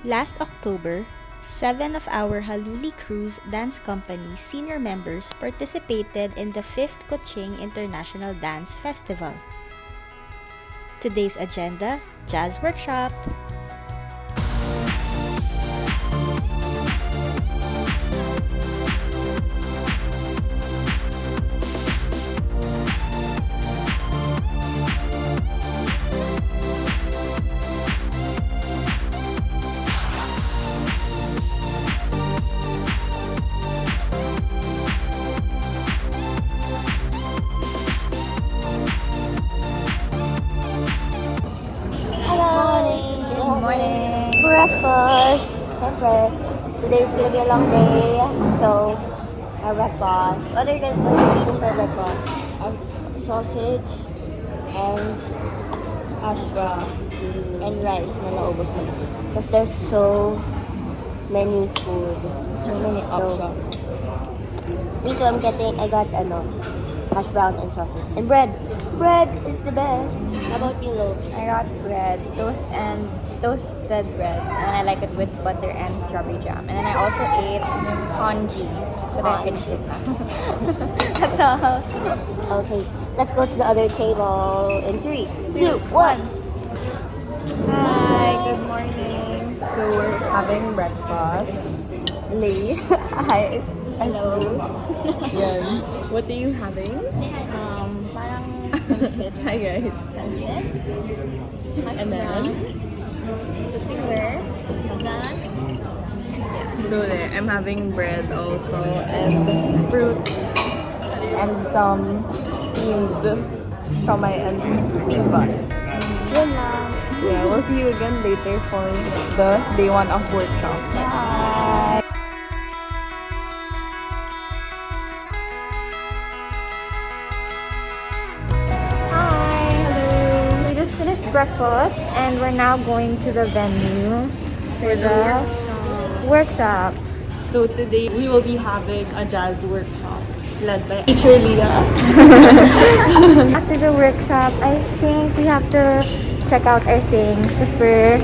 Last October, 7 of our Halili-Cruz dance company senior members participated in the 5th Kuching International Dance Festival. Today's agenda, Jazz Workshop! Breakfast. Siyempre, today is gonna be a long day. So, our breakfast. What are you eating for breakfast? Sausage and hash brown and rice na naubos mo. Because there's so many food. So many options. Me too, I got hash brown and sausage. And bread. Bread is the best. How about you, Lo? I got bread, toasted bread, and I like it with butter and strawberry jam. And then I also ate congee, so I finished it now. That's all. Okay, let's go to the other table in 3, 2, 1. Hi, good morning. So we're having breakfast. Lay. Hi. Hello. Yan. What are you having? Parang pancit. Hi guys. Pancit. And then Cooking where? Kazan. so there, I'm having bread also and fruit and some steamed siomai and steamed buns. Yun lang. Yeah, we'll see you again later for the day 1 of workshop. Bye. We just finished breakfast and we're now going to the venue for the workshop. So today we will be having a jazz workshop led by teacher Leah. After the workshop, I think we have to check out our things because we're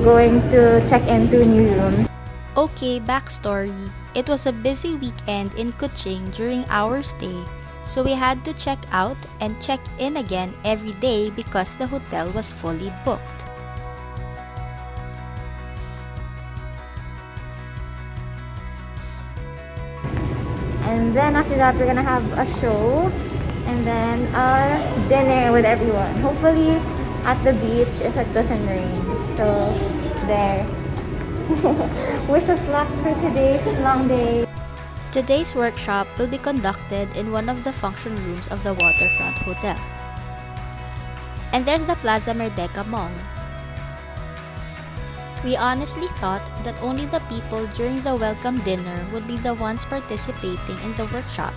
going to check into a new room. Okay, backstory. It was a busy weekend in Kuching during our stay, so we had to check out and check in again every day because the hotel was fully booked. And then after that, we're gonna have a show and then a dinner with everyone. Hopefully at the beach if it doesn't rain. So there. Wish us luck for today's long day. Today's workshop will be conducted in one of the function rooms of the Waterfront Hotel. And there's the Plaza Merdeka Mall. We honestly thought that only the people during the welcome dinner would be the ones participating in the workshop.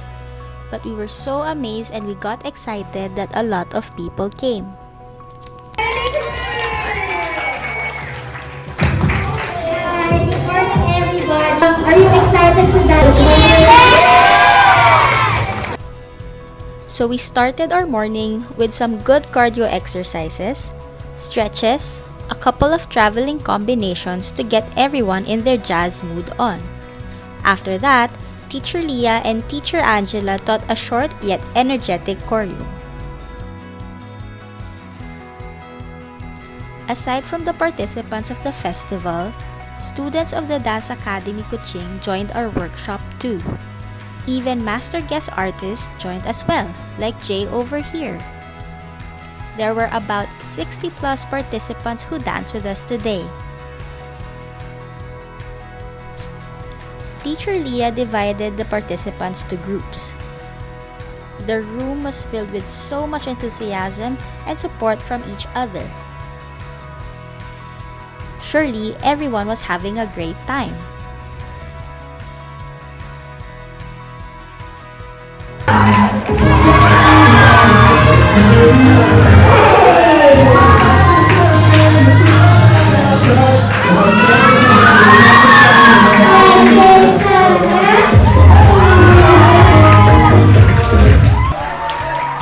But we were so amazed and we got excited that a lot of people came. Good morning, everybody. Are you excited to dance? So we started our morning with some good cardio exercises, stretches, a couple of traveling combinations to get everyone in their jazz mood on. After that, Teacher Leah and Teacher Angela taught a short yet energetic choreo. Aside from the participants of the festival, students of the Dance Academy Kuching joined our workshop too. Even master guest artists joined as well, like Jay over here. There were about 60 plus participants who danced with us today. Teacher Leah divided the participants to groups. The room was filled with so much enthusiasm and support from each other. Surely, everyone was having a great time.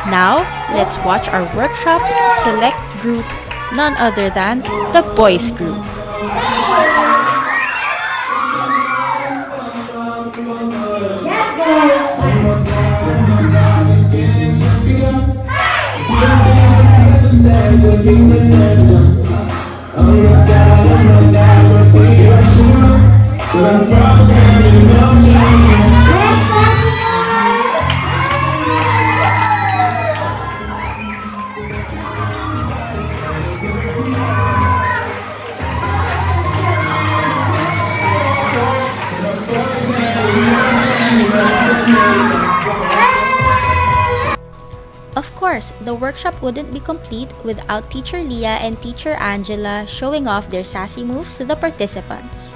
Now, let's watch our workshop's select group, none other than the boys group. Of course, the workshop wouldn't be complete without Teacher Leah and Teacher Angela showing off their sassy moves to the participants.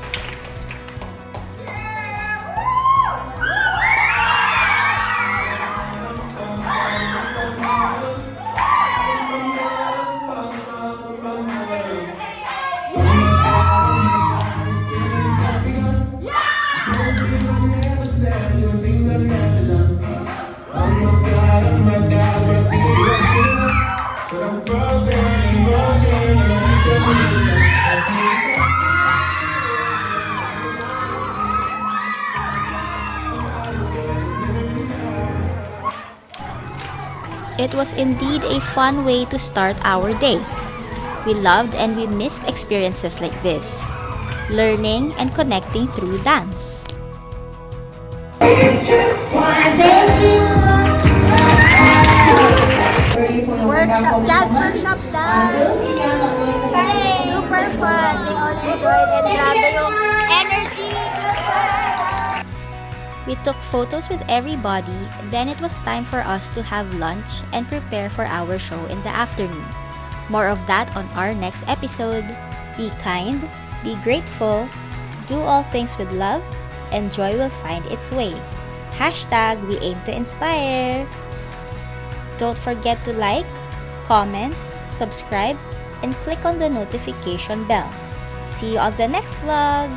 It was indeed a fun way to start our day. We loved and we missed experiences like this, learning and connecting through dance. Workshop, jazz workshop dance. Super fun. They all enjoyed and grabe yung energy. We took photos with everybody, then it was time for us to have lunch and prepare for our show in the afternoon. More of that on our next episode. Be kind, be grateful, do all things with love, and joy will find its way. Hashtag we aim to inspire. Don't forget to like, comment, subscribe, and click on the notification bell. See you on the next vlog!